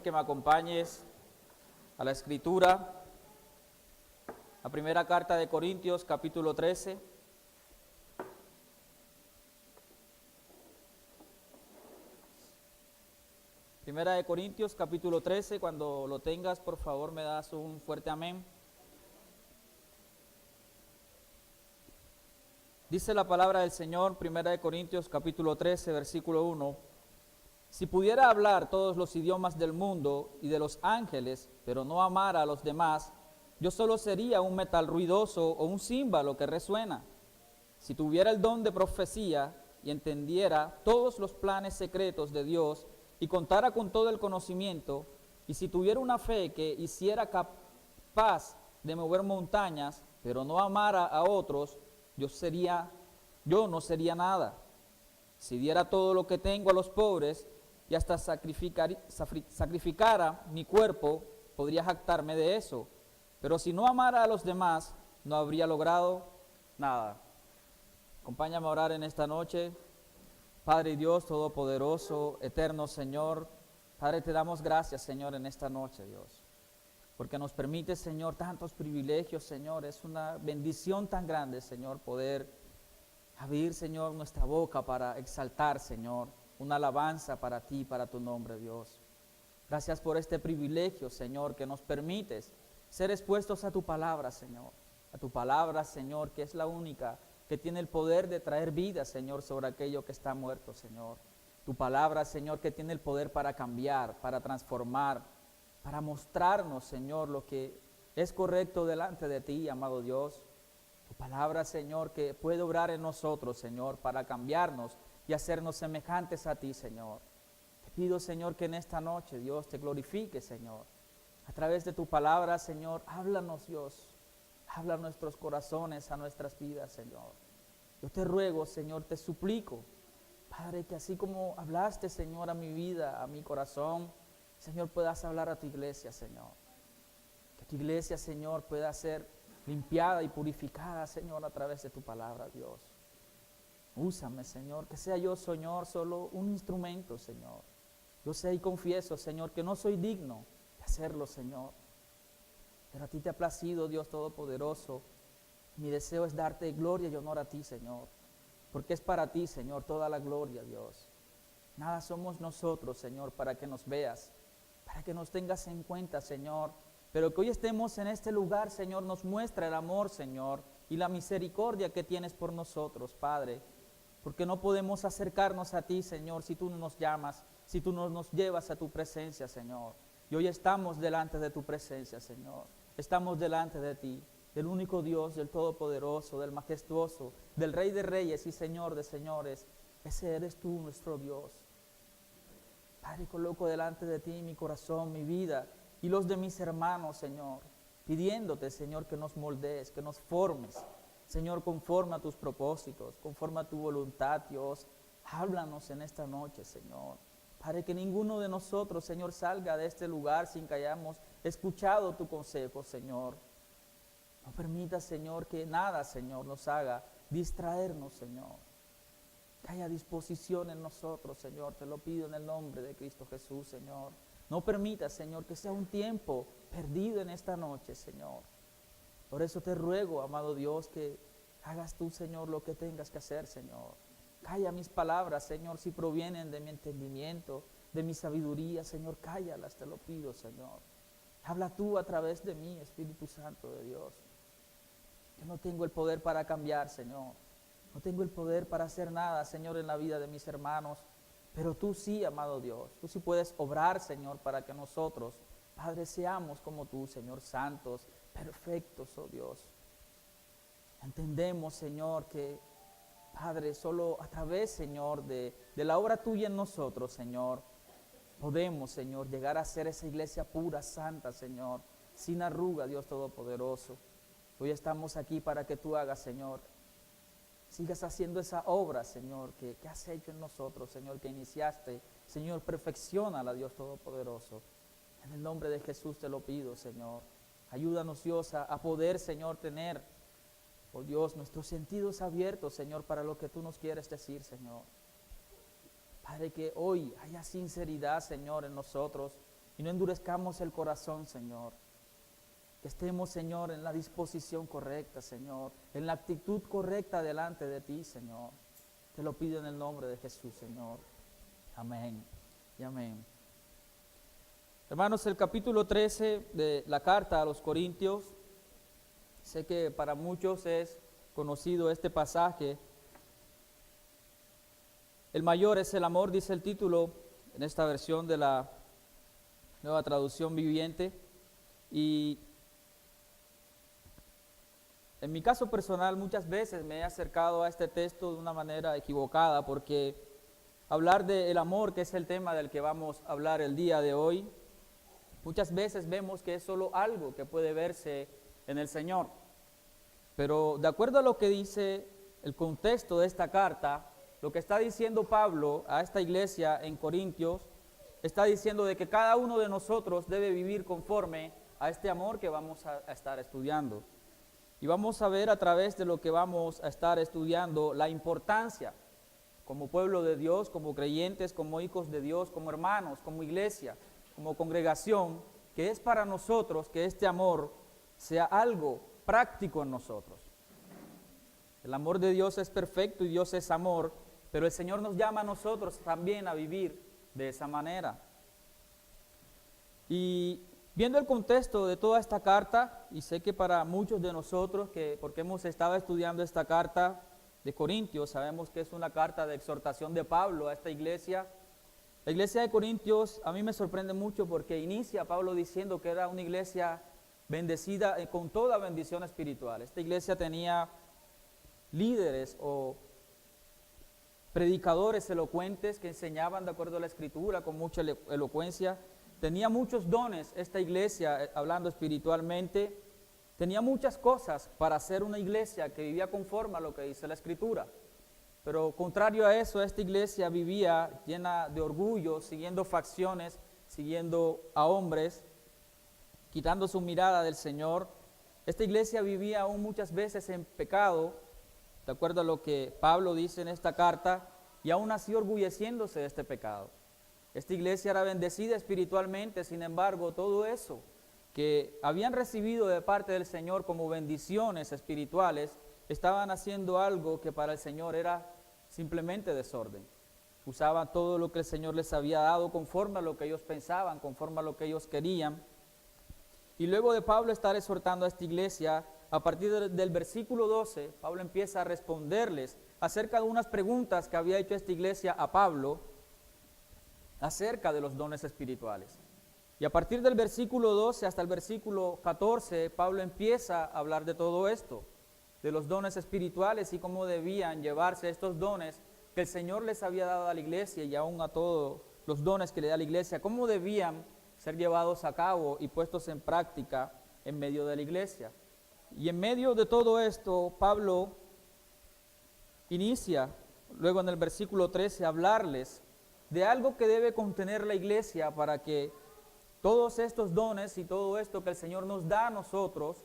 que me acompañes a la Escritura, la primera carta de Corintios, capítulo 13. Primera de Corintios, capítulo 13, cuando lo tengas, por favor, me das un fuerte amén. Dice la palabra del Señor, Primera de Corintios, capítulo 13, versículo 1. Si pudiera hablar todos los idiomas del mundo y de los ángeles, pero no amara a los demás, yo solo sería un metal ruidoso o un címbalo que resuena. Si tuviera el don de profecía y entendiera todos los planes secretos de Dios y contara con todo el conocimiento, y si tuviera una fe que hiciera capaz de mover montañas, pero no amara a otros, yo no sería nada. Si diera todo lo que tengo a los pobres y hasta sacrificara mi cuerpo, podría jactarme de eso. Pero si no amara a los demás, no habría logrado nada. Acompáñame a orar en esta noche. Padre Dios Todopoderoso, eterno Señor, Padre, te damos gracias, Señor, en esta noche, Dios, porque nos permite, Señor, tantos privilegios, Señor. Es una bendición tan grande, Señor, poder abrir, Señor, nuestra boca para exaltar, Señor, una alabanza para ti, para tu nombre, Dios. Gracias por este privilegio, Señor, que nos permites ser expuestos a tu palabra, Señor. A tu palabra, Señor, que es la única que tiene el poder de traer vida, Señor, sobre aquello que está muerto, Señor. Tu palabra, Señor, que tiene el poder para cambiar, para transformar, para mostrarnos, Señor, lo que es correcto delante de ti, amado Dios. Tu palabra, Señor, que puede obrar en nosotros, Señor, para cambiarnos y hacernos semejantes a ti, Señor. Te pido, Señor, que en esta noche, Dios, te glorifique, Señor. A través de tu palabra, Señor, háblanos, Dios. Habla a nuestros corazones, a nuestras vidas, Señor. Yo te ruego, Señor, te suplico, Padre, que así como hablaste, Señor, a mi vida, a mi corazón, Señor, puedas hablar a tu iglesia, Señor. Que tu iglesia, Señor, pueda ser limpiada y purificada, Señor, a través de tu palabra, Dios. Úsame, Señor, que sea yo, Señor, solo un instrumento, Señor. Yo sé y confieso, Señor, que no soy digno de hacerlo, Señor. Pero a ti te ha placido, Dios Todopoderoso. Mi deseo es darte gloria y honor a ti, Señor. Porque es para ti, Señor, toda la gloria, Dios. Nada somos nosotros, Señor, para que nos veas, para que nos tengas en cuenta, Señor. Pero que hoy estemos en este lugar, Señor, nos muestra el amor, Señor, y la misericordia que tienes por nosotros, Padre. Porque no podemos acercarnos a ti, Señor, si tú no nos llamas, si tú no nos llevas a tu presencia, Señor. Y hoy estamos delante de tu presencia, Señor. Estamos delante de ti, del único Dios, del Todopoderoso, del Majestuoso, del Rey de Reyes y Señor de Señores. Ese eres tú, nuestro Dios. Padre, coloco delante de ti mi corazón, mi vida y los de mis hermanos, Señor, pidiéndote, Señor, que nos moldees, que nos formes, Señor, conforme a tus propósitos, conforme a tu voluntad, Dios. Háblanos en esta noche, Señor. Padre, que ninguno de nosotros, Señor, salga de este lugar sin que hayamos escuchado tu consejo, Señor. No permita, Señor, que nada, Señor, nos haga distraernos, Señor. Que haya disposición en nosotros, Señor. Te lo pido en el nombre de Cristo Jesús, Señor. No permita, Señor, que sea un tiempo perdido en esta noche, Señor. Por eso te ruego, amado Dios, que hagas tú, Señor, lo que tengas que hacer, Señor. Calla mis palabras, Señor, si provienen de mi entendimiento, de mi sabiduría, Señor, cállalas, te lo pido, Señor. Habla tú a través de mí, Espíritu Santo de Dios. Yo no tengo el poder para cambiar, Señor. No tengo el poder para hacer nada, Señor, en la vida de mis hermanos. Pero tú sí, amado Dios. Tú sí puedes obrar, Señor, para que nosotros, Padre, seamos como tú, Señor, santos, perfectos, oh Dios. Entendemos, Señor, que, Padre, solo a través, Señor, de la obra tuya en nosotros, Señor, podemos, Señor, llegar a ser esa iglesia pura, santa, Señor, sin arruga, Dios Todopoderoso. Hoy estamos aquí para que tú hagas, Señor, sigas haciendo esa obra, Señor, que has hecho en nosotros, Señor, que iniciaste. Señor, perfecciónala, Dios Todopoderoso. En el nombre de Jesús te lo pido, Señor. Ayúdanos, Dios, a poder, Señor, tener, oh Dios, nuestros sentidos abiertos, Señor, para lo que tú nos quieres decir, Señor. Padre, que hoy haya sinceridad, Señor, en nosotros. y no endurezcamos el corazón, Señor. Que estemos, Señor, en la disposición correcta, Señor, en la actitud correcta delante de ti, Señor. Te lo pido en el nombre de Jesús, Señor. Amén y amén. Hermanos, el capítulo 13 de la carta a los Corintios, sé que para muchos es conocido este pasaje. El mayor es el amor, dice el título en esta versión de la Nueva Traducción Viviente. Y en mi caso personal muchas veces me he acercado a este texto de una manera equivocada, porque hablar del amor, que es el tema del que vamos a hablar el día de hoy, muchas veces vemos que es solo algo que puede verse en el Señor. Pero de acuerdo a lo que dice el contexto de esta carta, lo que está diciendo Pablo a esta iglesia en Corintios, está diciendo de que cada uno de nosotros debe vivir conforme a este amor que vamos a estar estudiando. Y vamos a ver a través de lo que vamos a estar estudiando la importancia como pueblo de Dios, como creyentes, como hijos de Dios, como hermanos, como iglesia, como congregación, que es para nosotros que este amor sea algo práctico en nosotros. El amor de Dios es perfecto y Dios es amor, pero el Señor nos llama a nosotros también a vivir de esa manera. Y viendo el contexto de toda esta carta, y sé que para muchos de nosotros, porque hemos estado estudiando esta carta de Corintios, sabemos que es una carta de exhortación de Pablo a esta iglesia. La iglesia de Corintios a mí me sorprende mucho porque inicia Pablo diciendo que era una iglesia bendecida con toda bendición espiritual. Esta iglesia tenía líderes o predicadores elocuentes que enseñaban de acuerdo a la Escritura con mucha elocuencia. Tenía muchos dones esta iglesia, hablando espiritualmente. Tenía muchas cosas para ser una iglesia que vivía conforme a lo que dice la Escritura. Pero contrario a eso, esta iglesia vivía llena de orgullo, siguiendo facciones, siguiendo a hombres, quitando su mirada del Señor. Esta iglesia vivía aún muchas veces en pecado, de acuerdo a lo que Pablo dice en esta carta, y aún así orgulleciéndose de este pecado. Esta iglesia era bendecida espiritualmente, sin embargo, todo eso que habían recibido de parte del Señor como bendiciones espirituales, estaban haciendo algo que para el Señor era simplemente desorden. Usaban todo lo que el Señor les había dado conforme a lo que ellos pensaban, conforme a lo que ellos querían. Y luego de Pablo estar exhortando a esta iglesia, a partir del versículo 12, Pablo empieza a responderles acerca de unas preguntas que había hecho esta iglesia a Pablo acerca de los dones espirituales. Y a partir del versículo 12 hasta el versículo 14, Pablo empieza a hablar de todo esto, de los dones espirituales y cómo debían llevarse estos dones que el Señor les había dado a la iglesia y aún a todos los dones que le da a la iglesia, cómo debían ser llevados a cabo y puestos en práctica en medio de la iglesia. Y en medio de todo esto, Pablo inicia, luego en el versículo 13, a hablarles de algo que debe contener la iglesia para que todos estos dones y todo esto que el Señor nos da a nosotros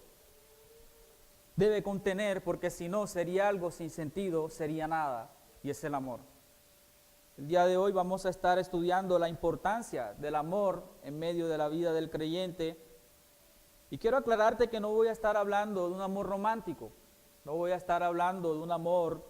debe contener, porque si no sería algo sin sentido, sería nada, y es el amor. El día de hoy vamos a estar estudiando la importancia del amor en medio de la vida del creyente, y quiero aclararte que no voy a estar hablando de un amor romántico, no voy a estar hablando de un amor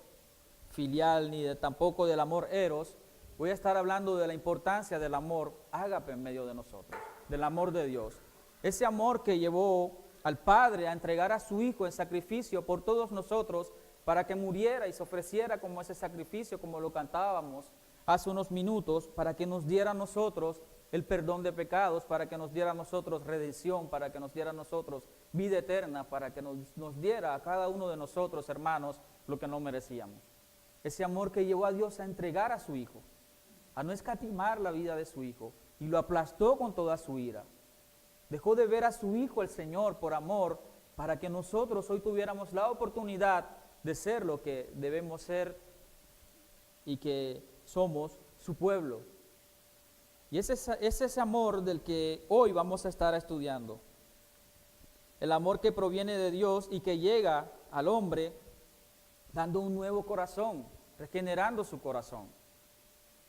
filial, ni tampoco del amor eros. Voy a estar hablando de la importancia del amor ágape en medio de nosotros, del amor de Dios. Ese amor que llevó al Padre a entregar a su Hijo en sacrificio por todos nosotros para que muriera y se ofreciera como ese sacrificio, como lo cantábamos hace unos minutos, para que nos diera a nosotros el perdón de pecados, para que nos diera a nosotros redención, para que nos diera a nosotros vida eterna, para que nos diera a cada uno de nosotros, hermanos, lo que no merecíamos. Ese amor que llevó a Dios a entregar a su Hijo, a no escatimar la vida de su Hijo, y lo aplastó con toda su ira. Dejó de ver a su Hijo, el Señor, por amor, para que nosotros hoy tuviéramos la oportunidad de ser lo que debemos ser y que somos su pueblo. Y es ese amor del que hoy vamos a estar estudiando. El amor que proviene de Dios y que llega al hombre dando un nuevo corazón, regenerando su corazón.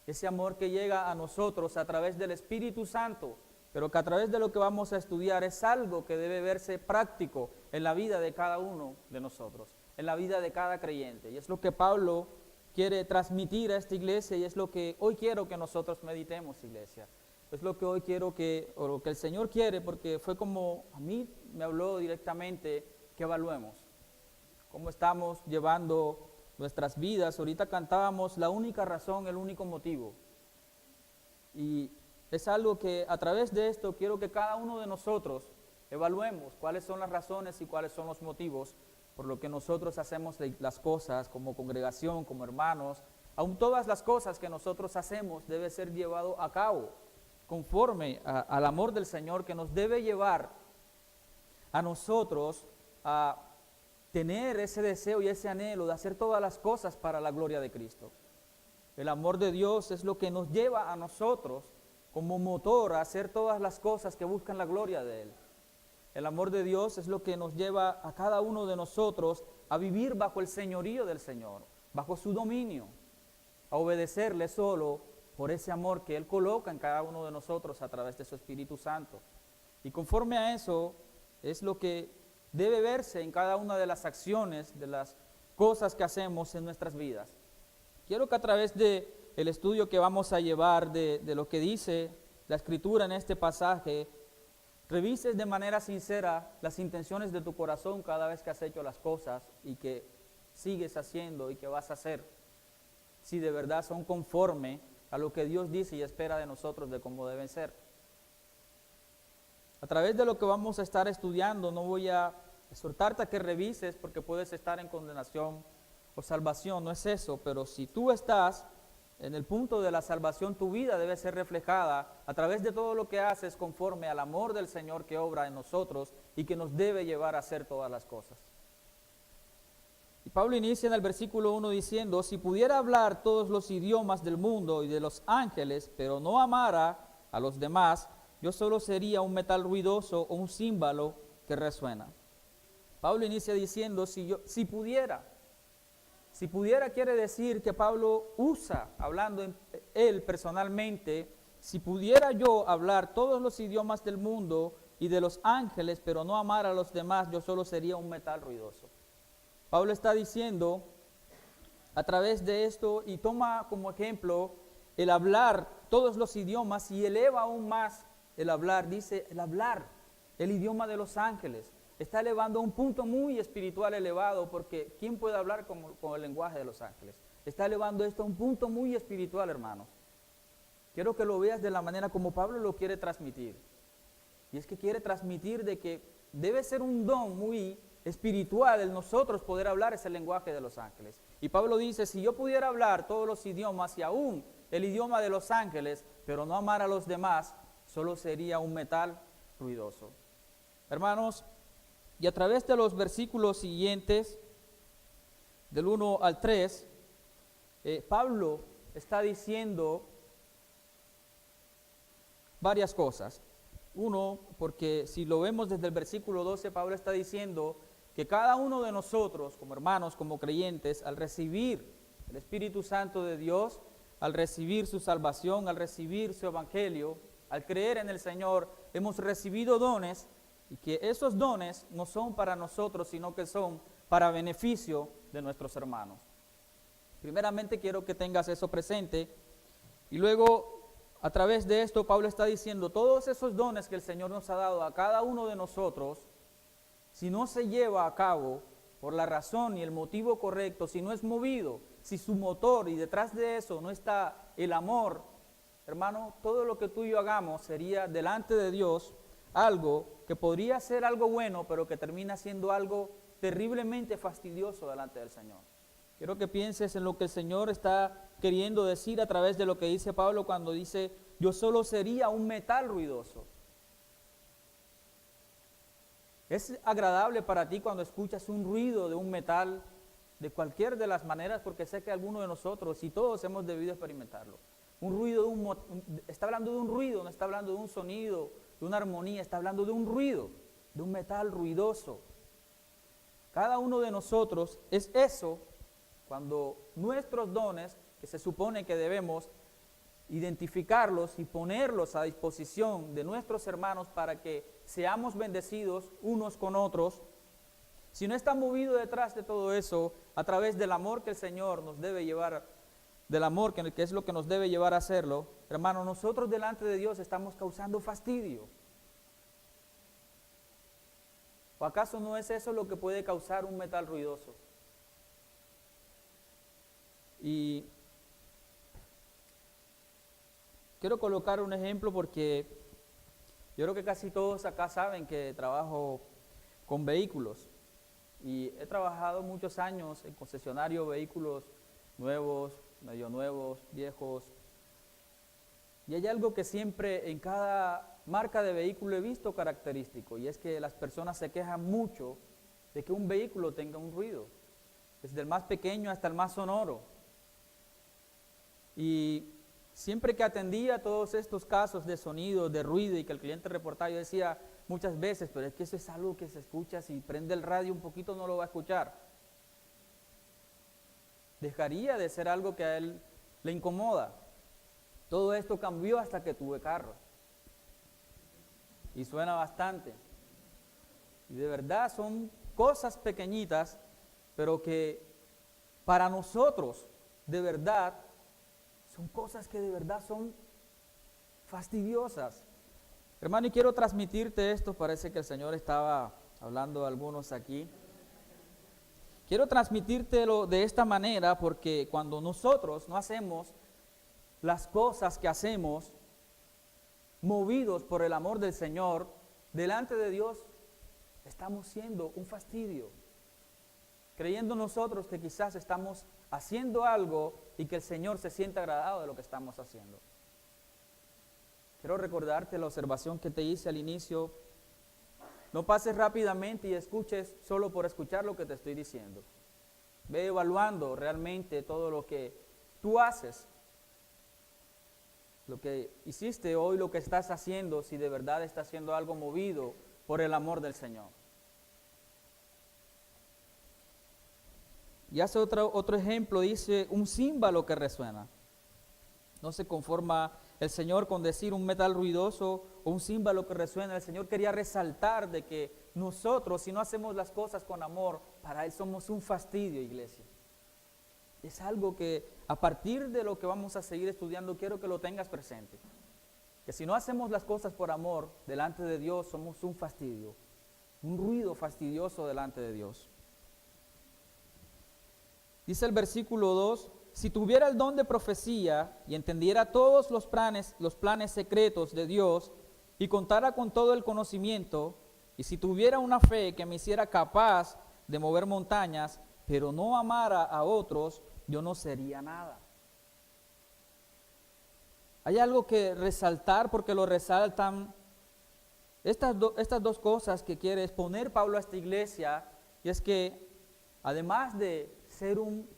Ese amor que llega a nosotros a través del Espíritu Santo, pero que a través de lo que vamos a estudiar es algo que debe verse práctico en la vida de cada uno de nosotros, en la vida de cada creyente. Y es lo que Pablo quiere transmitir a esta iglesia y es lo que hoy quiero que nosotros meditemos, iglesia. Es lo que hoy quiero o lo que el Señor quiere, porque fue como a mí me habló directamente, que evaluemos cómo estamos llevando nuestras vidas. Ahorita cantábamos la única razón, el único motivo. Y es algo que a través de esto quiero que cada uno de nosotros evaluemos cuáles son las razones y cuáles son los motivos por lo que nosotros hacemos las cosas como congregación, como hermanos. Aún todas las cosas que nosotros hacemos debe ser llevado a cabo conforme al amor del Señor, que nos debe llevar a nosotros a tener ese deseo y ese anhelo de hacer todas las cosas para la gloria de Cristo. El amor de Dios es lo que nos lleva a nosotros como motor a hacer todas las cosas que buscan la gloria de Él. El amor de Dios es lo que nos lleva a cada uno de nosotros a vivir bajo el señorío del Señor, bajo su dominio, a obedecerle solo por ese amor que Él coloca en cada uno de nosotros a través de su Espíritu Santo. Y conforme a eso es lo que debe verse en cada una de las acciones, de las cosas que hacemos en nuestras vidas. Quiero que a través del estudio que vamos a llevar de lo que dice la Escritura en este pasaje, revises de manera sincera las intenciones de tu corazón cada vez que has hecho las cosas y que sigues haciendo y que vas a hacer, si de verdad son conforme a lo que Dios dice y espera de nosotros de cómo deben ser. A través de lo que vamos a estar estudiando, no voy a exhortarte a que revises porque puedes estar en condenación o salvación, no es eso, pero si tú estás en el punto de la salvación, tu vida debe ser reflejada a través de todo lo que haces conforme al amor del Señor que obra en nosotros y que nos debe llevar a hacer todas las cosas. Y Pablo inicia en el versículo 1 diciendo, si pudiera hablar todos los idiomas del mundo y de los ángeles, pero no amara a los demás, yo solo sería un metal ruidoso o un címbalo que resuena. Pablo inicia diciendo, si pudiera. Si pudiera quiere decir que Pablo usa, hablando él personalmente, si pudiera yo hablar todos los idiomas del mundo y de los ángeles, pero no amar a los demás, yo solo sería un metal ruidoso. Pablo está diciendo a través de esto y toma como ejemplo el hablar todos los idiomas y eleva aún más el hablar, dice el idioma de los ángeles. Está elevando a un punto muy espiritual elevado, porque ¿quién puede hablar con el lenguaje de los ángeles? Está elevando esto a un punto muy espiritual, hermanos. Quiero que lo veas de la manera como Pablo lo quiere transmitir. Y es que quiere transmitir de que debe ser un don muy espiritual el nosotros poder hablar ese lenguaje de los ángeles. Y Pablo dice, si yo pudiera hablar todos los idiomas y aún el idioma de los ángeles, pero no amar a los demás, solo sería un metal ruidoso. Hermanos, y a través de los versículos siguientes, del 1 al 3, Pablo está diciendo varias cosas. Uno, porque si lo vemos desde el versículo 12, Pablo está diciendo que cada uno de nosotros, como hermanos, como creyentes, al recibir el Espíritu Santo de Dios, al recibir su salvación, al recibir su evangelio, al creer en el Señor, hemos recibido dones, y que esos dones no son para nosotros, sino que son para beneficio de nuestros hermanos. Primeramente quiero que tengas eso presente, y luego a través de esto Pablo está diciendo, todos esos dones que el Señor nos ha dado a cada uno de nosotros, si no se lleva a cabo por la razón y el motivo correcto, si no es movido, si su motor y detrás de eso no está el amor, hermano, todo lo que tú y yo hagamos sería delante de Dios algo que podría ser algo bueno, pero que termina siendo algo terriblemente fastidioso delante del Señor. Quiero que pienses en lo que el Señor está queriendo decir a través de lo que dice Pablo cuando dice, yo solo sería un metal ruidoso. ¿Es agradable para ti cuando escuchas un ruido de un metal de cualquier de las maneras? Porque sé que algunos de nosotros y todos hemos debido experimentarlo. Un ruido, está hablando de un ruido, no está hablando de un sonido, de una armonía, está hablando de un ruido, de un metal ruidoso. Cada uno de nosotros es eso cuando nuestros dones, que se supone que debemos identificarlos y ponerlos a disposición de nuestros hermanos para que seamos bendecidos unos con otros, si no está movido detrás de todo eso a través del amor que el Señor nos debe llevar, del amor que es lo que nos debe llevar a hacerlo, hermano, nosotros delante de Dios estamos causando fastidio. ¿O acaso no es eso lo que puede causar un metal ruidoso? Y quiero colocar un ejemplo porque yo creo que casi todos acá saben que trabajo con vehículos y he trabajado muchos años en concesionario, vehículos nuevos, medio nuevos, viejos. Y hay algo que siempre en cada marca de vehículo he visto característico, y es que las personas se quejan mucho de que un vehículo tenga un ruido, desde el más pequeño hasta el más sonoro. Y siempre que atendía todos estos casos de sonido, de ruido y que el cliente reportaba, yo decía muchas veces, pero es que eso es algo que se escucha, si prende el radio un poquito no lo va a escuchar. Dejaría de ser algo que a él le incomoda. Todo esto cambió hasta que tuve carro. Y suena bastante. Y de verdad son cosas pequeñitas, pero que para nosotros, de verdad, son cosas que de verdad son fastidiosas. Hermano, y quiero transmitirte esto, parece que el Señor estaba hablando a algunos aquí. Quiero transmitírtelo de esta manera porque cuando nosotros no hacemos las cosas que hacemos, movidos por el amor del Señor, delante de Dios, estamos siendo un fastidio. Creyendo nosotros que quizás estamos haciendo algo y que el Señor se siente agradado de lo que estamos haciendo. Quiero recordarte la observación que te hice al inicio. No pases rápidamente y escuches solo por escuchar lo que te estoy diciendo. Ve evaluando realmente todo lo que tú haces, lo que hiciste hoy, lo que estás haciendo, si de verdad estás haciendo algo movido por el amor del Señor. Y hace otro ejemplo, dice un címbalo que resuena. No se conforma el Señor con decir un metal ruidoso o un címbalo que resuena. El Señor quería resaltar de que nosotros, si no hacemos las cosas con amor, para Él somos un fastidio, iglesia. Es algo que a partir de lo que vamos a seguir estudiando, quiero que lo tengas presente. Que si no hacemos las cosas por amor, delante de Dios somos un fastidio, un ruido fastidioso delante de Dios. Dice el versículo 2, si tuviera el don de profecía y entendiera todos los planes secretos de Dios y contara con todo el conocimiento, y si tuviera una fe que me hiciera capaz de mover montañas, pero no amara a otros, yo no sería nada. Hay algo que resaltar porque lo resaltan estas dos cosas que quiere exponer Pablo a esta iglesia, y es que además de ser un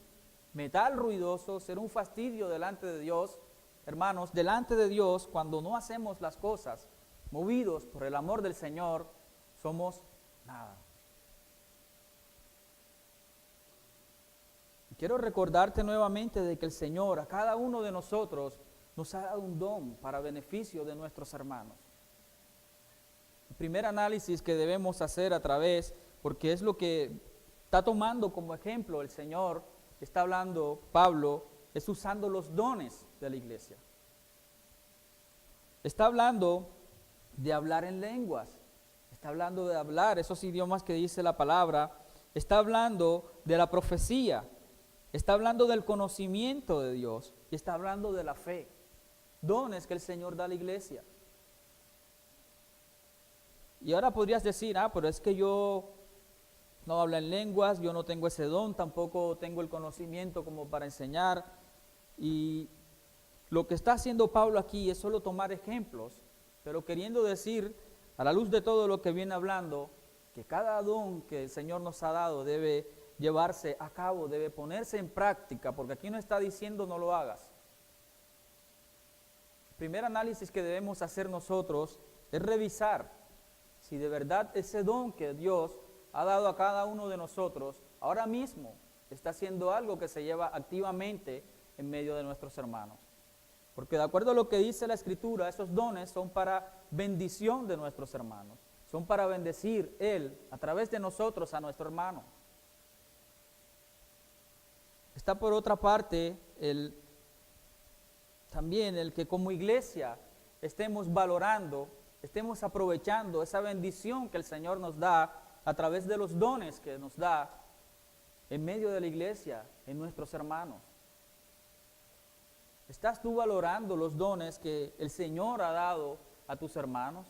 metal ruidoso, ser un fastidio delante de Dios, hermanos, delante de Dios, cuando no hacemos las cosas movidos por el amor del Señor, somos nada. Quiero recordarte nuevamente de que el Señor a cada uno de nosotros nos ha dado un don para beneficio de nuestros hermanos. El primer análisis que debemos hacer a través, porque es lo que está tomando como ejemplo el Señor, está hablando Pablo, es usando los dones de la iglesia. Está hablando de hablar en lenguas, está hablando de hablar esos idiomas que dice la palabra, está hablando de la profecía, está hablando del conocimiento de Dios y está hablando de la fe, dones que el Señor da a la iglesia. Y ahora podrías decir, pero es que yo no hablo en lenguas, yo no tengo ese don, tampoco tengo el conocimiento como para enseñar. Y lo que está haciendo Pablo aquí es solo tomar ejemplos, pero queriendo decir, a la luz de todo lo que viene hablando, que cada don que el Señor nos ha dado debe llevarse a cabo, debe ponerse en práctica, porque aquí no está diciendo no lo hagas. El primer análisis que debemos hacer nosotros es revisar si de verdad ese don que Dios ha dado a cada uno de nosotros, ahora mismo está haciendo algo que se lleva activamente en medio de nuestros hermanos. Porque de acuerdo a lo que dice la Escritura, esos dones son para bendición de nuestros hermanos. Son para bendecir Él a través de nosotros a nuestro hermano. Está por otra parte también el que como iglesia estemos valorando, estemos aprovechando esa bendición que el Señor nos da a través de los dones que nos da en medio de la iglesia, en nuestros hermanos. ¿Estás tú valorando los dones que el Señor ha dado a tus hermanos?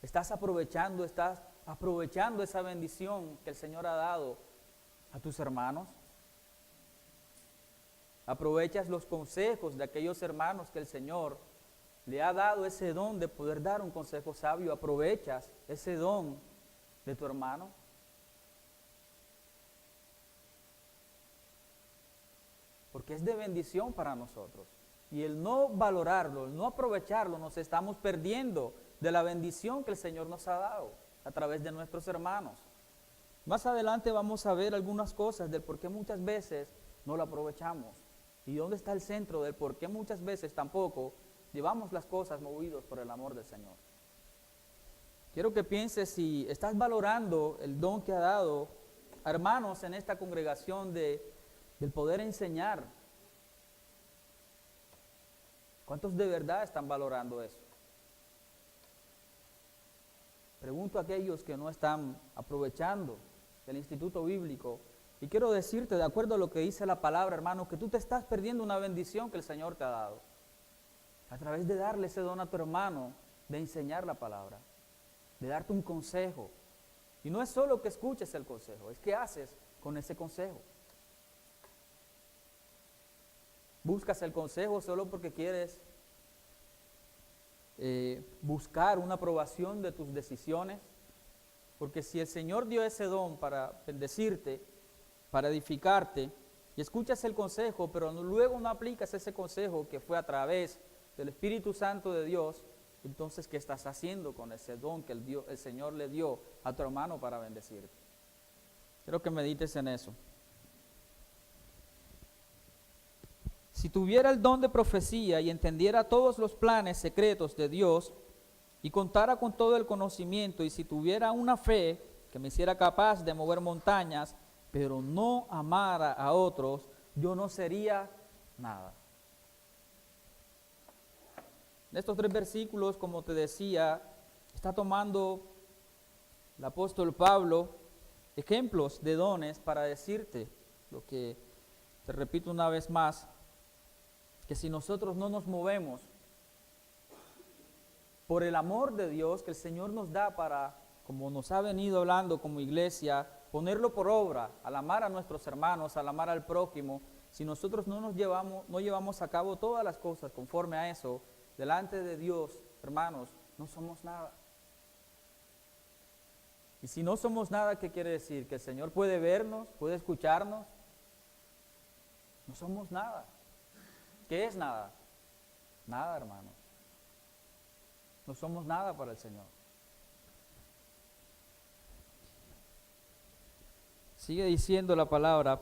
¿Estás aprovechando esa bendición que el Señor ha dado a tus hermanos? ¿Aprovechas los consejos de aquellos hermanos que el Señor le ha dado ese don de poder dar un consejo sabio? ¿Aprovechas ese don de tu hermano? Porque es de bendición para nosotros. Y el no valorarlo, el no aprovecharlo, nos estamos perdiendo de la bendición que el Señor nos ha dado a través de nuestros hermanos. Más adelante vamos a ver algunas cosas del por qué muchas veces no lo aprovechamos. Y dónde está el centro del por qué muchas veces tampoco llevamos las cosas movidos por el amor del Señor. Quiero que pienses si estás valorando el don que ha dado a hermanos en esta congregación del poder enseñar. ¿Cuántos de verdad están valorando eso? Pregunto a aquellos que no están aprovechando el instituto bíblico y quiero decirte, de acuerdo a lo que dice la palabra, hermano, que tú te estás perdiendo una bendición que el Señor te ha dado a través de darle ese don a tu hermano, de enseñar la palabra, de darte un consejo. Y no es solo que escuches el consejo, es que haces con ese consejo. Buscas el consejo solo porque quieres buscar una aprobación de tus decisiones, porque si el Señor dio ese don para bendecirte, para edificarte, y escuchas el consejo, pero luego no aplicas ese consejo que fue a través del Espíritu Santo de Dios, entonces ¿qué estás haciendo con ese don que el Señor le dio a tu hermano para bendecirte? Quiero que medites en eso. Si tuviera el don de profecía y entendiera todos los planes secretos de Dios y contara con todo el conocimiento, y si tuviera una fe que me hiciera capaz de mover montañas, pero no amara a otros, yo no sería nada. En estos 3 versículos, como te decía, está tomando el apóstol Pablo ejemplos de dones para decirte lo que te repito una vez más, que si nosotros no nos movemos por el amor de Dios que el Señor nos da para, como nos ha venido hablando como iglesia, ponerlo por obra, al amar a nuestros hermanos, al amar al prójimo, si nosotros no llevamos a cabo todas las cosas conforme a eso, delante de Dios, hermanos, no somos nada. Y si no somos nada, ¿qué quiere decir? Que el Señor puede vernos, puede escucharnos. No somos nada. ¿Qué es nada? Nada, hermanos. No somos nada para el Señor. Sigue diciendo la palabra.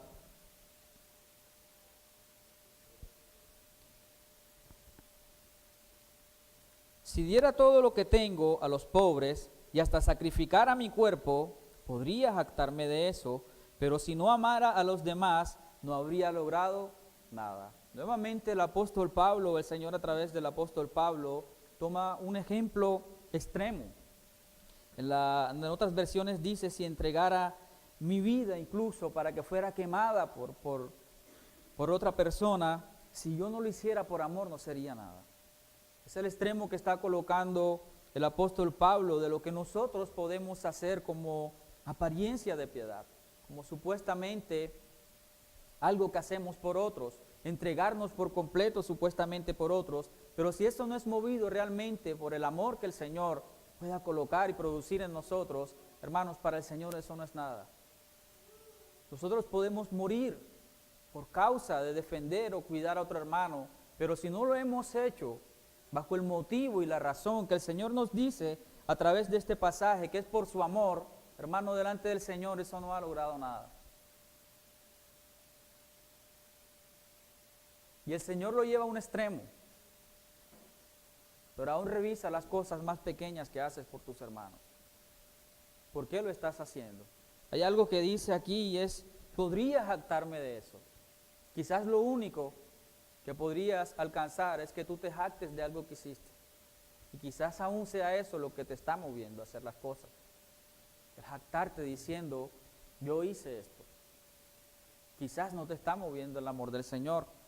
Si diera todo lo que tengo a los pobres y hasta sacrificara mi cuerpo, podría jactarme de eso, pero si no amara a los demás, no habría logrado nada. Nuevamente el apóstol Pablo, el Señor a través del apóstol Pablo, toma un ejemplo extremo. En otras versiones dice, si entregara mi vida incluso para que fuera quemada por otra persona, si yo no lo hiciera por amor no sería nada. Es el extremo que está colocando el apóstol Pablo de lo que nosotros podemos hacer como apariencia de piedad, como supuestamente algo que hacemos por otros, entregarnos por completo supuestamente por otros, pero si eso no es movido realmente por el amor que el Señor pueda colocar y producir en nosotros, hermanos, para el Señor eso no es nada. Nosotros podemos morir por causa de defender o cuidar a otro hermano, pero si no lo hemos hecho bajo el motivo y la razón que el Señor nos dice a través de este pasaje, que es por su amor, hermano, delante del Señor eso no ha logrado nada. Y el Señor lo lleva a un extremo. Pero aún revisa las cosas más pequeñas que haces por tus hermanos. ¿Por qué lo estás haciendo? Hay algo que dice aquí y es, podría jactarme de eso. Quizás lo único que podrías alcanzar es que tú te jactes de algo que hiciste. Y quizás aún sea eso lo que te está moviendo a hacer las cosas. El jactarte diciendo, yo hice esto. Quizás no te está moviendo el amor del Señor.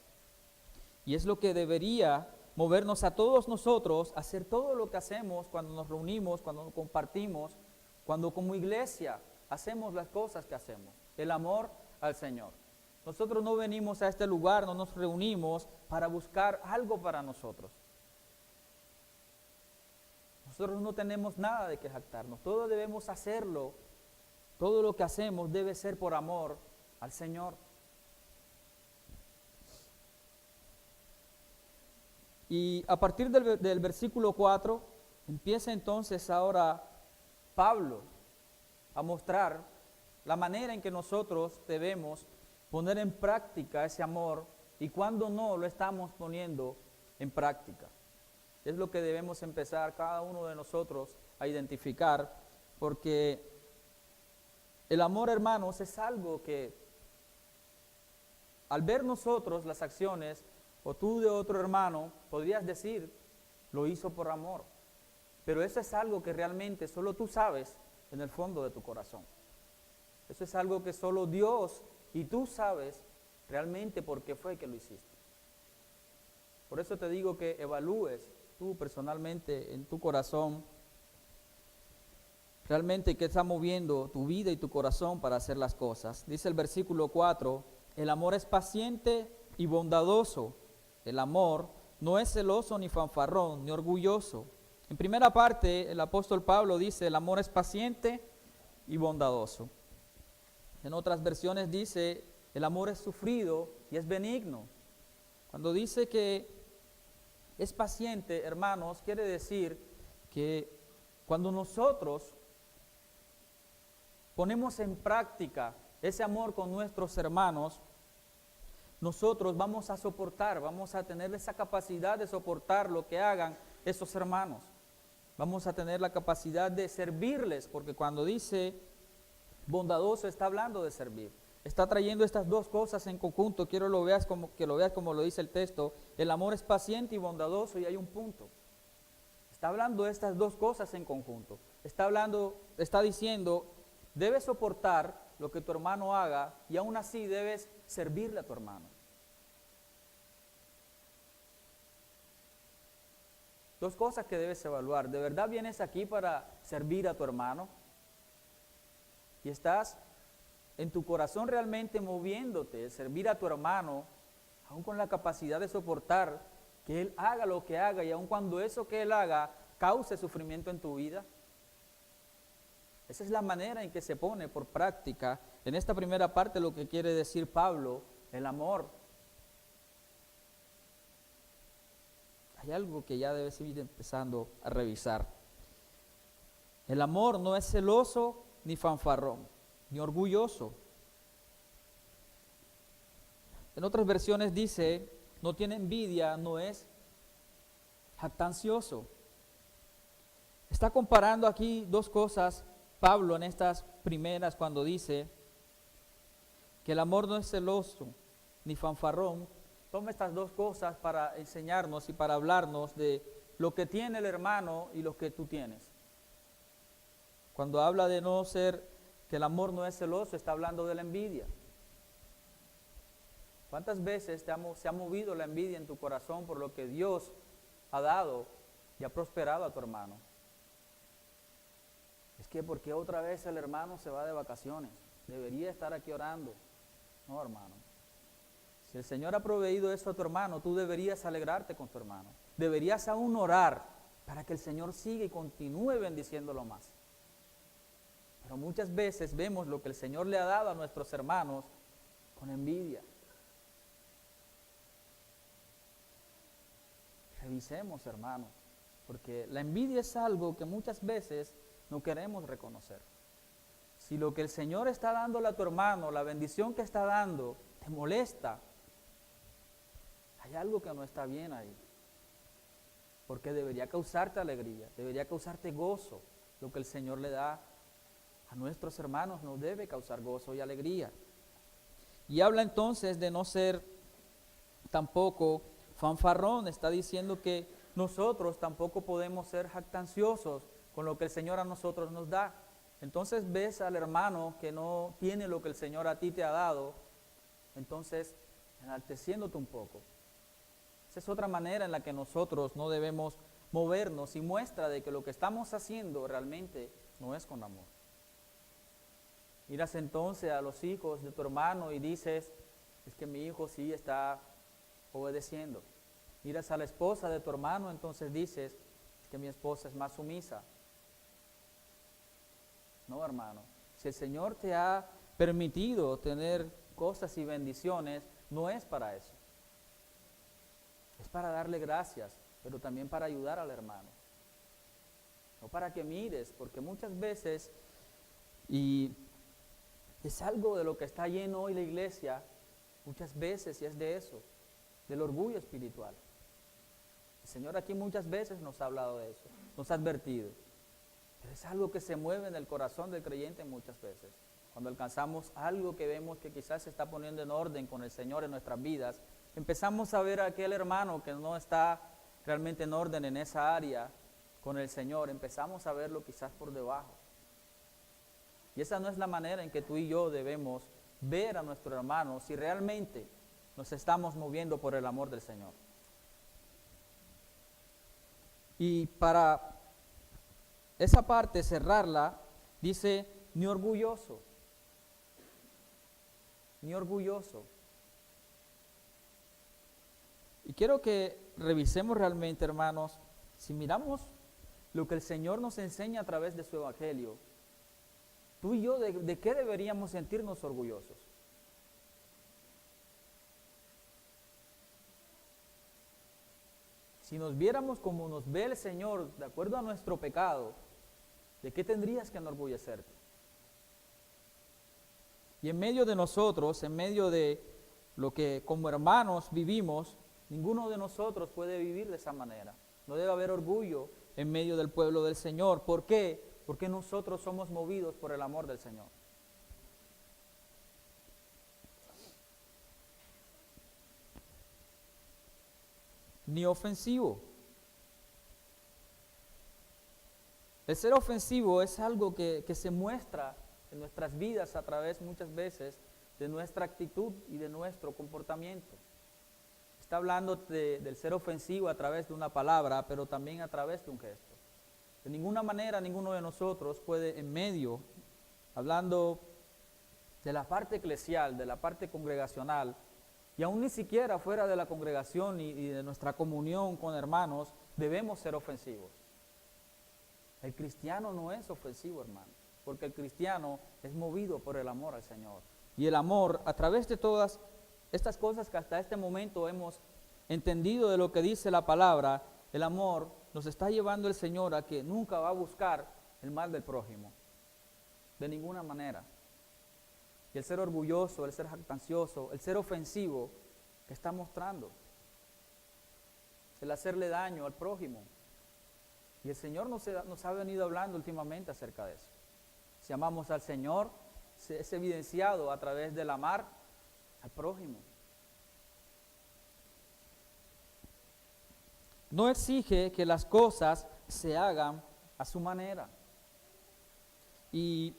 Y es lo que debería movernos a todos nosotros, hacer todo lo que hacemos cuando nos reunimos, cuando nos compartimos, cuando como iglesia hacemos las cosas que hacemos. El amor al Señor. Nosotros no venimos a este lugar, no nos reunimos para buscar algo para nosotros. Nosotros no tenemos nada de que jactarnos, todo debemos hacerlo, todo lo que hacemos debe ser por amor al Señor. Y a partir del versículo 4, empieza entonces ahora Pablo a mostrar la manera en que nosotros debemos poner en práctica ese amor y cuando no lo estamos poniendo en práctica. Es lo que debemos empezar cada uno de nosotros a identificar, porque el amor, hermanos, es algo que al ver nosotros las acciones, o tú de otro hermano, podrías decir, lo hizo por amor. Pero eso es algo que realmente solo tú sabes en el fondo de tu corazón. Eso es algo que solo Dios y tú sabes realmente por qué fue que lo hiciste. Por eso te digo que evalúes tú personalmente en tu corazón realmente qué está moviendo tu vida y tu corazón para hacer las cosas. Dice el versículo 4, el amor es paciente y bondadoso. El amor no es celoso ni fanfarrón ni orgulloso. En primera parte el apóstol Pablo dice el amor es paciente y bondadoso. En otras versiones dice el amor es sufrido y es benigno. Cuando dice que es paciente, hermanos, quiere decir que cuando nosotros ponemos en práctica ese amor con nuestros hermanos, nosotros vamos a soportar, vamos a tener esa capacidad de soportar lo que hagan esos hermanos. Vamos a tener la capacidad de servirles, porque cuando dice bondadoso está hablando de servir. Está trayendo estas dos cosas en conjunto. Quiero que lo veas como lo dice el texto. El amor es paciente y bondadoso y hay un punto. Está hablando de estas dos cosas en conjunto. Está diciendo, debes soportar lo que tu hermano haga y aún así debes servirle a tu hermano. Dos cosas que debes evaluar. ¿De verdad vienes aquí para servir a tu hermano? Y estás en tu corazón realmente moviéndote, servir a tu hermano, aún con la capacidad de soportar que él haga lo que haga y aun cuando eso que él haga cause sufrimiento en tu vida. Esa es la manera en que se pone por práctica en esta primera parte lo que quiere decir Pablo, el amor. Hay algo que ya debes ir empezando a revisar. El amor no es celoso ni fanfarrón, ni orgulloso. En otras versiones dice, no tiene envidia, no es jactancioso. Está comparando aquí dos cosas, Pablo, en estas primeras, cuando dice que el amor no es celoso ni fanfarrón. Toma estas dos cosas para enseñarnos y para hablarnos de lo que tiene el hermano y lo que tú tienes. Cuando habla de no ser, que el amor no es celoso, está hablando de la envidia. ¿Cuántas veces se ha movido la envidia en tu corazón por lo que Dios ha dado y ha prosperado a tu hermano? Es que porque otra vez el hermano se va de vacaciones, debería estar aquí orando. No, hermano. Si el Señor ha proveído esto a tu hermano, tú deberías alegrarte con tu hermano. Deberías aún orar para que el Señor siga y continúe bendiciéndolo más. Pero muchas veces vemos lo que el Señor le ha dado a nuestros hermanos con envidia. Revisemos, hermanos, porque la envidia es algo que muchas veces no queremos reconocer. Si lo que el Señor está dándole a tu hermano, la bendición que está dando, te molesta, hay algo que no está bien ahí. Porque debería causarte alegría, debería causarte gozo. Lo que el Señor le da a nuestros hermanos nos debe causar gozo y alegría. Y habla entonces de no ser tampoco fanfarrón. Está diciendo que nosotros tampoco podemos ser jactanciosos con lo que el Señor a nosotros nos da. Entonces ves al hermano que no tiene lo que el Señor a ti te ha dado, entonces enalteciéndote un poco. Esa es otra manera en la que nosotros no debemos movernos y muestra de que lo que estamos haciendo realmente no es con amor. Miras entonces a los hijos de tu hermano y dices, es que mi hijo sí está obedeciendo. Miras a la esposa de tu hermano, entonces dices, es que mi esposa es más sumisa. No, hermano, si el Señor te ha permitido tener cosas y bendiciones, no es para eso. Es para darle gracias, pero también para ayudar al hermano. No para que mires, porque muchas veces, y es algo de lo que está lleno hoy la iglesia, muchas veces, y es de eso, del orgullo espiritual. El Señor aquí muchas veces nos ha hablado de eso, nos ha advertido. Pero es algo que se mueve en el corazón del creyente muchas veces. Cuando alcanzamos algo que vemos que quizás se está poniendo en orden con el Señor en nuestras vidas, empezamos a ver a aquel hermano que no está realmente en orden en esa área con el Señor, empezamos a verlo quizás por debajo. Y esa no es la manera en que tú y yo debemos ver a nuestro hermano si realmente nos estamos moviendo por el amor del Señor. Y para esa parte, cerrarla, dice, ni orgulloso, ni orgulloso. Y quiero que revisemos realmente, hermanos, si miramos lo que el Señor nos enseña a través de su Evangelio, tú y yo, ¿de qué deberíamos sentirnos orgullosos? Si nos viéramos como nos ve el Señor, de acuerdo a nuestro pecado, ¿de qué tendrías que enorgullecerte? Y en medio de nosotros, en medio de lo que como hermanos vivimos, ninguno de nosotros puede vivir de esa manera. No debe haber orgullo en medio del pueblo del Señor. ¿Por qué? Porque nosotros somos movidos por el amor del Señor. Ni ofensivo. El ser ofensivo es algo que se muestra en nuestras vidas a través muchas veces de nuestra actitud y de nuestro comportamiento. Está hablando del ser ofensivo a través de una palabra, pero también a través de un gesto. De ninguna manera ninguno de nosotros puede en medio, hablando de la parte eclesial, de la parte congregacional, y aún ni siquiera fuera de la congregación y de nuestra comunión con hermanos, debemos ser ofensivos. El cristiano no es ofensivo, hermano, porque el cristiano es movido por el amor al Señor. Y el amor, a través de todas estas cosas que hasta este momento hemos entendido de lo que dice la palabra, el amor nos está llevando el Señor a que nunca va a buscar el mal del prójimo, de ninguna manera. Y el ser orgulloso, el ser jactancioso, el ser ofensivo, que está mostrando, el hacerle daño al prójimo. Y el Señor nos ha venido hablando últimamente acerca de eso. Si amamos al Señor, es evidenciado a través del amar al prójimo. No exige que las cosas se hagan a su manera. Y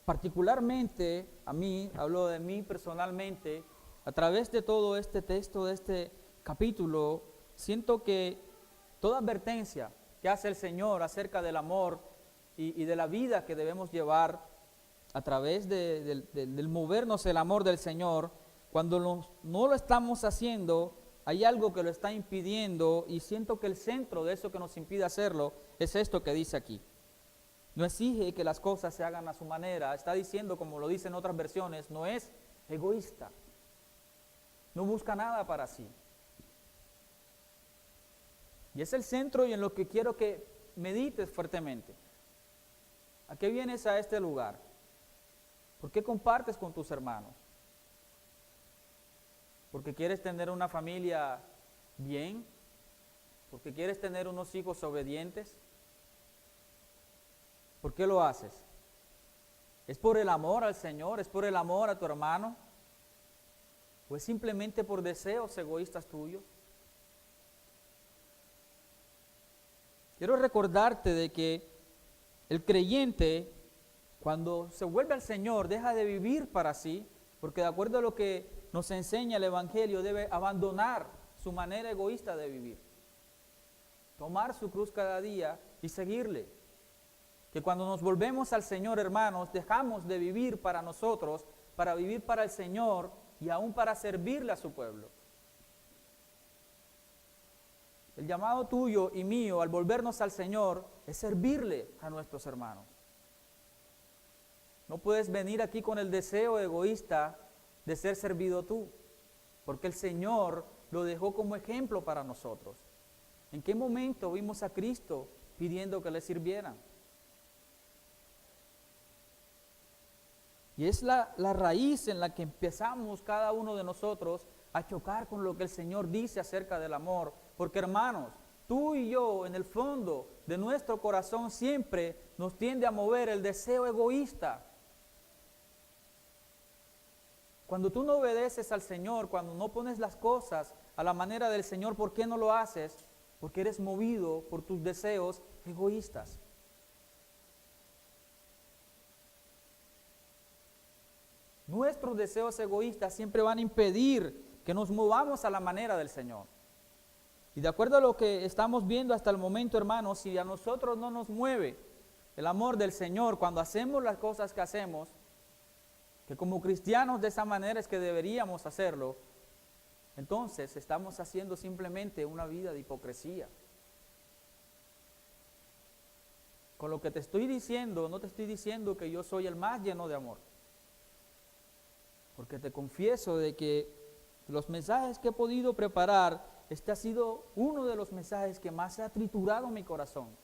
particularmente, a mí, hablo de mí personalmente, a través de todo este texto, de este capítulo, siento que toda advertencia que hace el Señor acerca del amor y de la vida que debemos llevar a través del movernos el amor del Señor, cuando no lo estamos haciendo, hay algo que lo está impidiendo, y siento que el centro de eso que nos impide hacerlo es esto que dice aquí. No exige que las cosas se hagan a su manera. Está diciendo, como lo dicen otras versiones, no es egoísta. No busca nada para sí. Y es el centro y en lo que quiero que medites fuertemente. ¿A qué vienes a este lugar? ¿Por qué compartes con tus hermanos? porque quieres tener una familia bien, porque quieres tener unos hijos obedientes. ¿Por qué lo haces? ¿Es por el amor al Señor? ¿Es por el amor a tu hermano? ¿O es simplemente por deseos egoístas tuyos? Quiero recordarte de que el creyente, cuando se vuelve al Señor, deja de vivir para sí, porque de acuerdo a lo que nos enseña el Evangelio, debe abandonar su manera egoísta de vivir, tomar su cruz cada día y seguirle. Que cuando nos volvemos al Señor, hermanos, dejamos de vivir para nosotros, para vivir para el Señor y aún para servirle a su pueblo. El llamado tuyo y mío al volvernos al Señor es servirle a nuestros hermanos. No puedes venir aquí con el deseo egoísta de ser servido tú, porque el Señor lo dejó como ejemplo para nosotros. ¿En qué momento vimos a Cristo pidiendo que le sirvieran? Y es la raíz en la que empezamos cada uno de nosotros a chocar con lo que el Señor dice acerca del amor. Porque hermanos, tú y yo en el fondo de nuestro corazón siempre nos tiende a mover el deseo egoísta. Cuando tú no obedeces al Señor, cuando no pones las cosas a la manera del Señor, ¿por qué no lo haces? Porque eres movido por tus deseos egoístas. Nuestros deseos egoístas siempre van a impedir que nos movamos a la manera del Señor. Y de acuerdo a lo que estamos viendo hasta el momento, hermanos, si a nosotros no nos mueve el amor del Señor cuando hacemos las cosas que hacemos, que como cristianos de esa manera es que deberíamos hacerlo, entonces estamos haciendo simplemente una vida de hipocresía. Con lo que te estoy diciendo, no te estoy diciendo que yo soy el más lleno de amor. Porque te confieso de que los mensajes que he podido preparar, este ha sido uno de los mensajes que más se ha triturado mi corazón.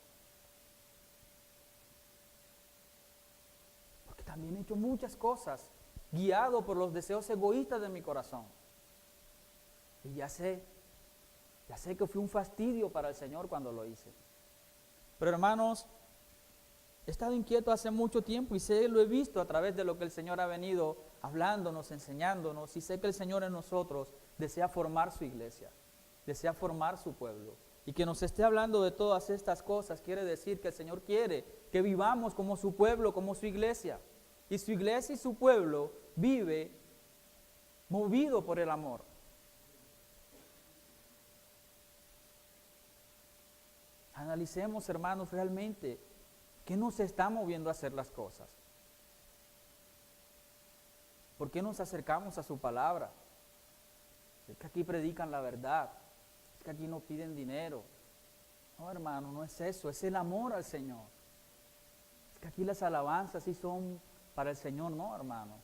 Porque también he hecho muchas cosas guiado por los deseos egoístas de mi corazón. Y ya sé que fui un fastidio para el Señor cuando lo hice. Pero hermanos, he estado inquieto hace mucho tiempo y lo he visto a través de lo que el Señor ha venido hablándonos, enseñándonos, y sé que el Señor en nosotros desea formar su iglesia, desea formar su pueblo. Y que nos esté hablando de todas estas cosas quiere decir que el Señor quiere que vivamos como su pueblo, como su iglesia. Y su iglesia y su pueblo vive movido por el amor. Analicemos, hermanos, realmente qué nos está moviendo a hacer las cosas. ¿Por qué nos acercamos a su palabra? Es que aquí predican la verdad, es que aquí no piden dinero. No, hermano, no es eso, es el amor al Señor. Es que aquí las alabanzas sí son para el Señor, no, hermano.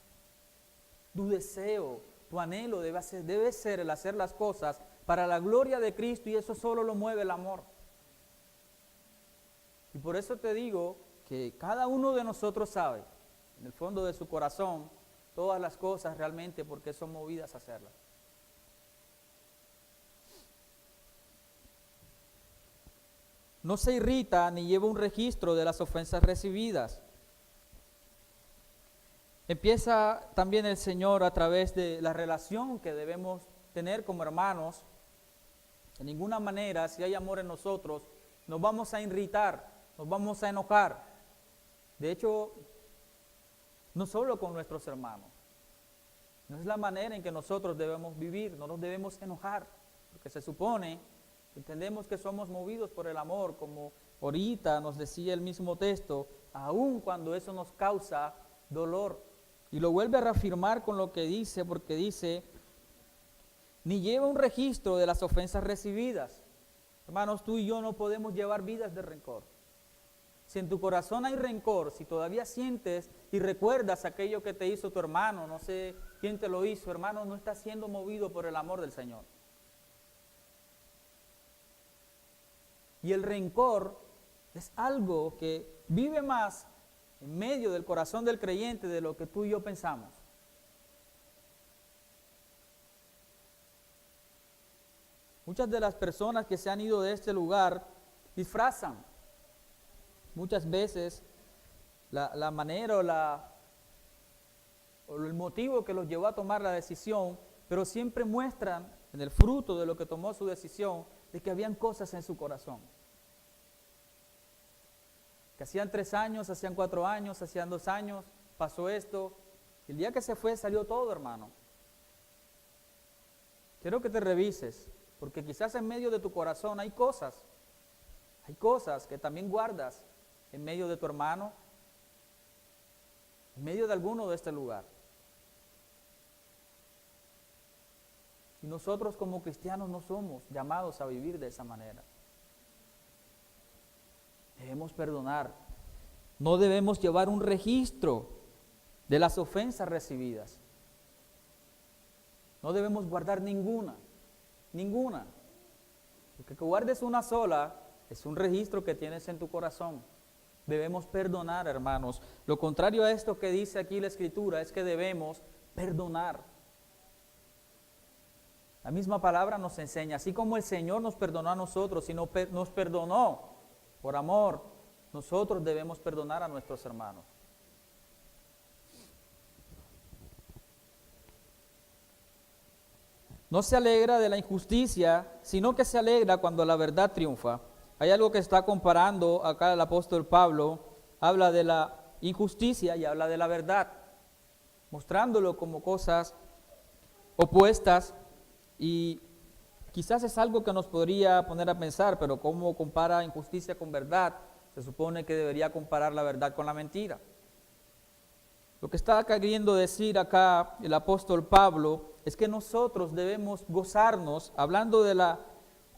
Tu deseo, tu anhelo debe ser el hacer las cosas para la gloria de Cristo, y eso solo lo mueve el amor. Y por eso te digo que cada uno de nosotros sabe, en el fondo de su corazón, todas las cosas realmente porque son movidas a hacerlas. No se irrita ni lleva un registro de las ofensas recibidas. Empieza también el Señor a través de la relación que debemos tener como hermanos. De ninguna manera, si hay amor en nosotros, nos vamos a irritar, nos vamos a enojar. De hecho, no solo con nuestros hermanos. No es la manera en que nosotros debemos vivir, no nos debemos enojar, porque se supone, entendemos que somos movidos por el amor, como ahorita nos decía el mismo texto, aun cuando eso nos causa dolor. Y lo vuelve a reafirmar con lo que dice, porque dice, ni lleva un registro de las ofensas recibidas. Hermanos, tú y yo no podemos llevar vidas de rencor. Si en tu corazón hay rencor, si todavía sientes y recuerdas aquello que te hizo tu hermano, no sé quién te lo hizo, hermano, no estás siendo movido por el amor del Señor. Y el rencor es algo que vive más en medio del corazón del creyente de lo que tú y yo pensamos. Muchas de las personas que se han ido de este lugar disfrazan muchas veces la manera o el motivo que los llevó a tomar la decisión, pero siempre muestran en el fruto de lo que tomó su decisión de que habían cosas en su corazón. Que hacían 3 años, hacían 4 años, hacían 2 años, pasó esto. El día que se fue salió todo, hermano. Quiero que te revises, porque quizás en medio de tu corazón hay cosas que también guardas en medio de tu hermano, en medio de alguno de este lugar. Y nosotros como cristianos no somos llamados a vivir de esa manera. Debemos perdonar. No debemos llevar un registro de las ofensas recibidas. No debemos guardar ninguna. Porque que guardes una sola es un registro que tienes en tu corazón. Debemos perdonar, hermanos. Lo contrario a esto que dice aquí la Escritura es que debemos perdonar. La misma palabra nos enseña, así como el Señor nos perdonó a nosotros y nos perdonó por amor, nosotros debemos perdonar a nuestros hermanos. No se alegra de la injusticia, sino que se alegra cuando la verdad triunfa. Hay algo que está comparando acá el apóstol Pablo, habla de la injusticia y habla de la verdad, mostrándolo como cosas opuestas, y quizás es algo que nos podría poner a pensar, pero ¿cómo compara injusticia con verdad? Se supone que debería comparar la verdad con la mentira. Lo que está queriendo decir acá el apóstol Pablo es que nosotros debemos gozarnos, hablando de la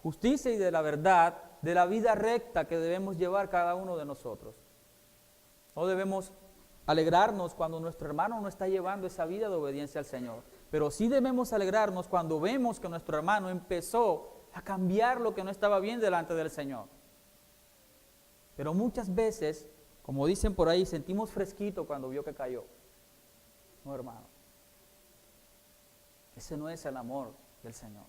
justicia y de la verdad, de la vida recta que debemos llevar cada uno de nosotros. No debemos alegrarnos cuando nuestro hermano no está llevando esa vida de obediencia al Señor, pero sí debemos alegrarnos cuando vemos que nuestro hermano empezó a cambiar lo que no estaba bien delante del Señor. Pero muchas veces, como dicen por ahí, sentimos fresquito cuando vio que cayó. No, hermano. Ese no es el amor del Señor.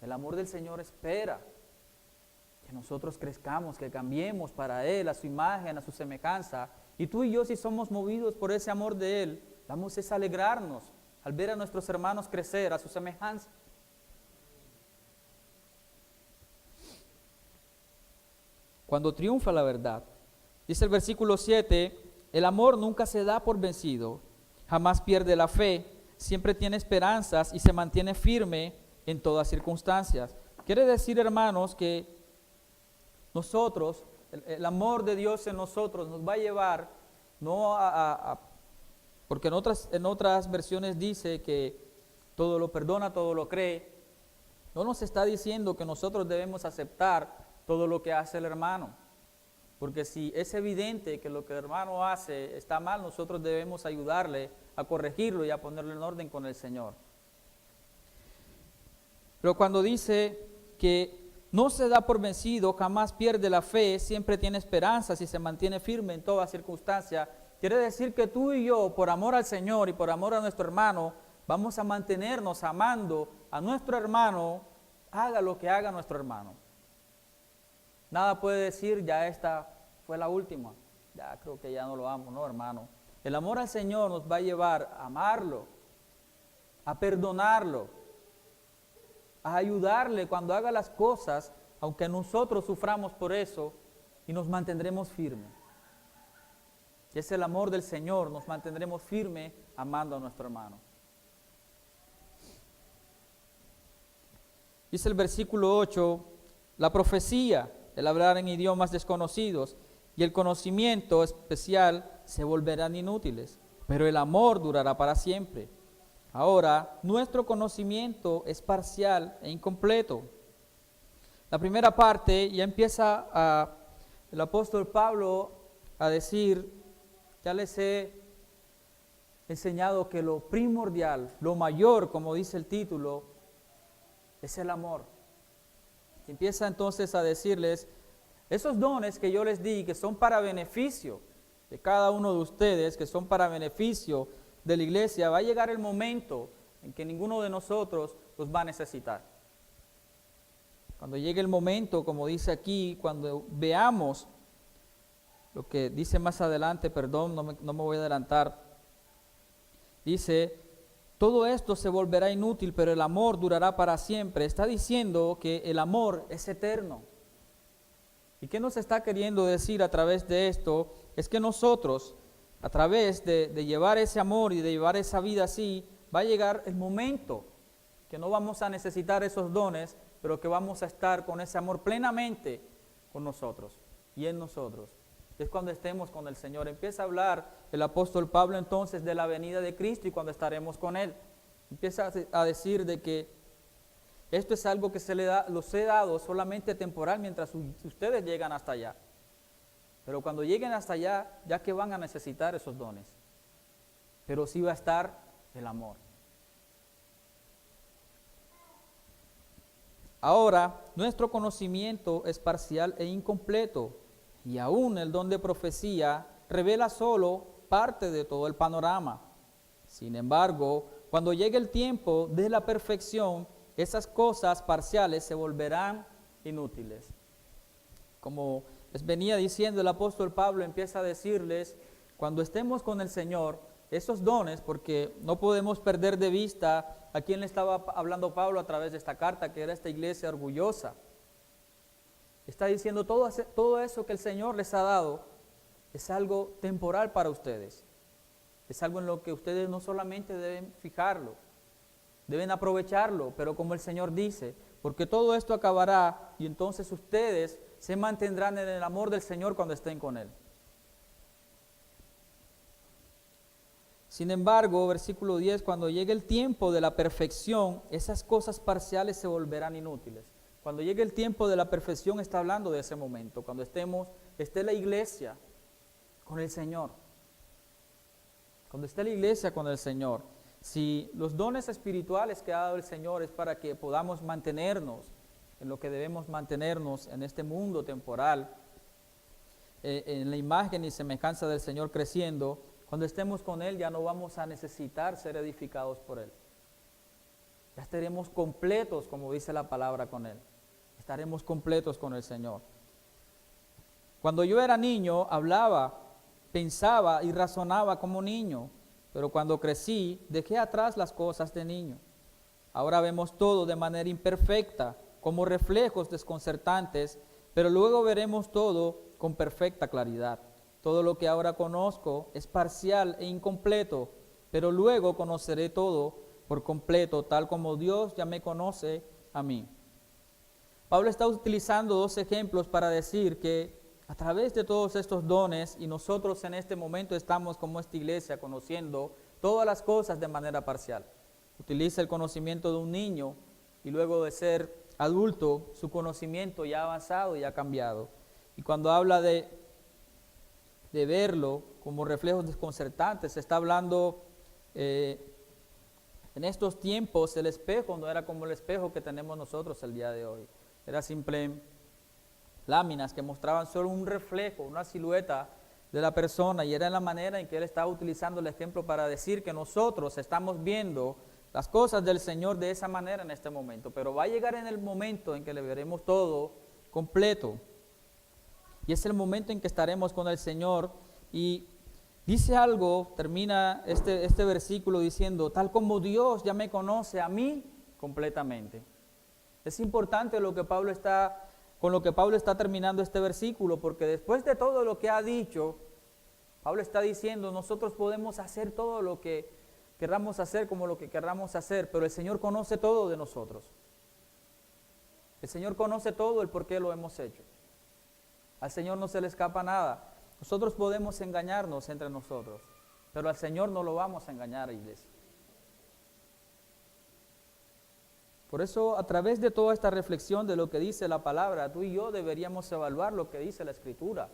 El amor del Señor espera que nosotros crezcamos, que cambiemos para Él, a su imagen, a su semejanza. Y tú y yo, si somos movidos por ese amor de Él, vamos a alegrarnos al ver a nuestros hermanos crecer a su semejanza. Cuando triunfa la verdad, dice el versículo 7, el amor nunca se da por vencido, jamás pierde la fe, siempre tiene esperanzas y se mantiene firme en todas circunstancias. Quiere decir, hermanos, que nosotros, el amor de Dios en nosotros nos va a llevar, no porque en otras versiones dice que todo lo perdona, todo lo cree. No nos está diciendo que nosotros debemos aceptar todo lo que hace el hermano, porque si es evidente que lo que el hermano hace está mal, nosotros debemos ayudarle a corregirlo y a ponerlo en orden con el Señor. Pero cuando dice que no se da por vencido, jamás pierde la fe, siempre tiene esperanzas y se mantiene firme en toda circunstancia, quiere decir que tú y yo, por amor al Señor y por amor a nuestro hermano, vamos a mantenernos amando a nuestro hermano, haga lo que haga nuestro hermano. Nada puede decir, ya esta fue la última, ya creo que ya no lo amo, no, hermano. El amor al Señor nos va a llevar a amarlo, a perdonarlo, a ayudarle cuando haga las cosas, aunque nosotros suframos por eso, y nos mantendremos firmes. Y es el amor del Señor, nos mantendremos firmes amando a nuestro hermano. Dice el versículo 8, la profecía, el hablar en idiomas desconocidos y el conocimiento especial se volverán inútiles, pero el amor durará para siempre. Ahora, nuestro conocimiento es parcial e incompleto. La primera parte ya empieza el apóstol Pablo a decir, ya les he enseñado que lo primordial, lo mayor, como dice el título, es el amor. Y empieza entonces a decirles, esos dones que yo les di, que son para beneficio de cada uno de ustedes, que son para beneficio de la iglesia, va a llegar el momento en que ninguno de nosotros los va a necesitar. Cuando llegue el momento, como dice aquí, cuando veamos lo que dice más adelante, perdón, no me voy a adelantar, dice, todo esto se volverá inútil, pero el amor durará para siempre. Está diciendo que el amor es eterno. ¿Y qué nos está queriendo decir a través de esto? Es que nosotros, a través de llevar ese amor y de llevar esa vida así, va a llegar el momento que no vamos a necesitar esos dones, pero que vamos a estar con ese amor plenamente con nosotros y en nosotros. Es cuando estemos con el Señor. Empieza a hablar el apóstol Pablo entonces de la venida de Cristo y cuando estaremos con Él. Empieza a decir de que esto es algo que los he dado solamente temporal mientras ustedes llegan hasta allá. Pero cuando lleguen hasta allá, ya que van a necesitar esos dones. Pero sí va a estar el amor. Ahora, nuestro conocimiento es parcial e incompleto. Y aún el don de profecía revela solo parte de todo el panorama. Sin embargo, cuando llegue el tiempo de la perfección, esas cosas parciales se volverán inútiles. Como les venía diciendo el apóstol Pablo, empieza a decirles, cuando estemos con el Señor, esos dones, porque no podemos perder de vista a quién le estaba hablando Pablo a través de esta carta, que era esta iglesia orgullosa. Está diciendo todo eso que el Señor les ha dado es algo temporal para ustedes. Es algo en lo que ustedes no solamente deben fijarlo, deben aprovecharlo, pero como el Señor dice, porque todo esto acabará y entonces ustedes se mantendrán en el amor del Señor cuando estén con Él. Sin embargo, versículo 10, cuando llegue el tiempo de la perfección, esas cosas parciales se volverán inútiles. Cuando llegue el tiempo de la perfección está hablando de ese momento, cuando esté la iglesia con el Señor. Cuando esté la iglesia con el Señor. Si los dones espirituales que ha dado el Señor es para que podamos mantenernos en lo que debemos mantenernos en este mundo temporal, en la imagen y semejanza del Señor creciendo, cuando estemos con Él ya no vamos a necesitar ser edificados por Él. Ya estaremos completos, como dice la palabra, con Él. Estaremos completos con el Señor. Cuando yo era niño, hablaba, pensaba y razonaba como niño, pero cuando crecí, dejé atrás las cosas de niño. Ahora vemos todo de manera imperfecta, como reflejos desconcertantes, pero luego veremos todo con perfecta claridad. Todo lo que ahora conozco es parcial e incompleto, pero luego conoceré todo por completo, tal como Dios ya me conoce a mí. Pablo está utilizando dos ejemplos para decir que a través de todos estos dones, y nosotros en este momento estamos como esta iglesia conociendo todas las cosas de manera parcial. Utiliza el conocimiento de un niño y luego de ser adulto, su conocimiento ya ha avanzado y ha cambiado. Y cuando habla de verlo como reflejos desconcertantes, se está hablando en estos tiempos el espejo no era como el espejo que tenemos nosotros el día de hoy. Era simple láminas que mostraban solo un reflejo, una silueta de la persona, y era la manera en que él estaba utilizando el ejemplo para decir que nosotros estamos viendo las cosas del Señor de esa manera en este momento, pero va a llegar en el momento en que le veremos todo completo, y es el momento en que estaremos con el Señor. Y dice algo, termina este versículo diciendo, tal como Dios ya me conoce a mí completamente. Es importante con lo que Pablo está terminando este versículo, porque después de todo lo que ha dicho, Pablo está diciendo, nosotros podemos hacer todo lo que querramos hacer como lo que querramos hacer, pero el Señor conoce todo de nosotros. El Señor conoce todo el por qué lo hemos hecho. Al Señor no se le escapa nada. Nosotros podemos engañarnos entre nosotros, pero al Señor no lo vamos a engañar, iglesia. Por eso, a través de toda esta reflexión de lo que dice la palabra, tú y yo deberíamos evaluar lo que dice la Escritura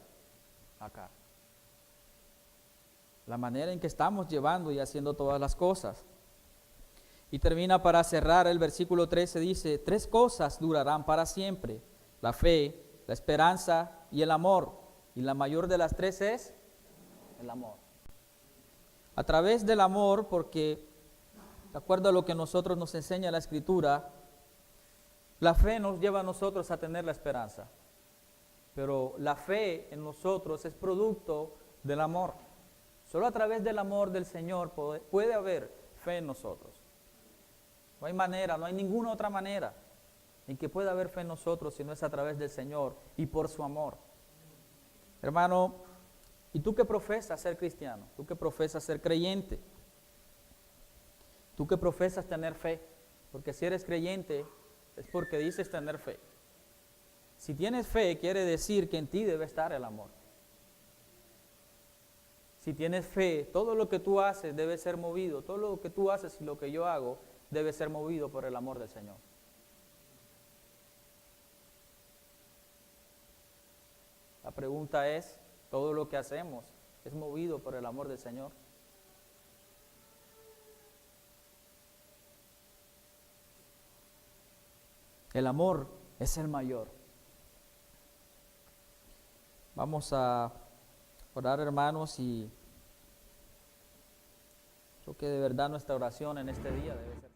acá. La manera en que estamos llevando y haciendo todas las cosas. Y termina para cerrar el versículo 13, dice, 3 cosas durarán para siempre, la fe, la esperanza y el amor. Y la mayor de las 3 es el amor. A través del amor, porque de acuerdo a lo que nosotros nos enseña la Escritura, la fe nos lleva a nosotros a tener la esperanza. Pero la fe en nosotros es producto del amor. Solo a través del amor del Señor puede haber fe en nosotros. No hay manera, no hay ninguna otra manera en que pueda haber fe en nosotros si no es a través del Señor y por su amor. Hermano, ¿y tú que profesas ser cristiano? ¿Tú que profesas ser creyente? ¿Tú que profesas tener fe? Porque si eres creyente es porque dices tener fe. Si tienes fe, quiere decir que en ti debe estar el amor. Si tienes fe, todo lo que tú haces debe ser movido, todo lo que tú haces y lo que yo hago debe ser movido por el amor del Señor. La pregunta es, ¿todo lo que hacemos es movido por el amor del Señor? El amor es el mayor. Vamos a orar, hermanos, y creo que de verdad nuestra oración en este día debe ser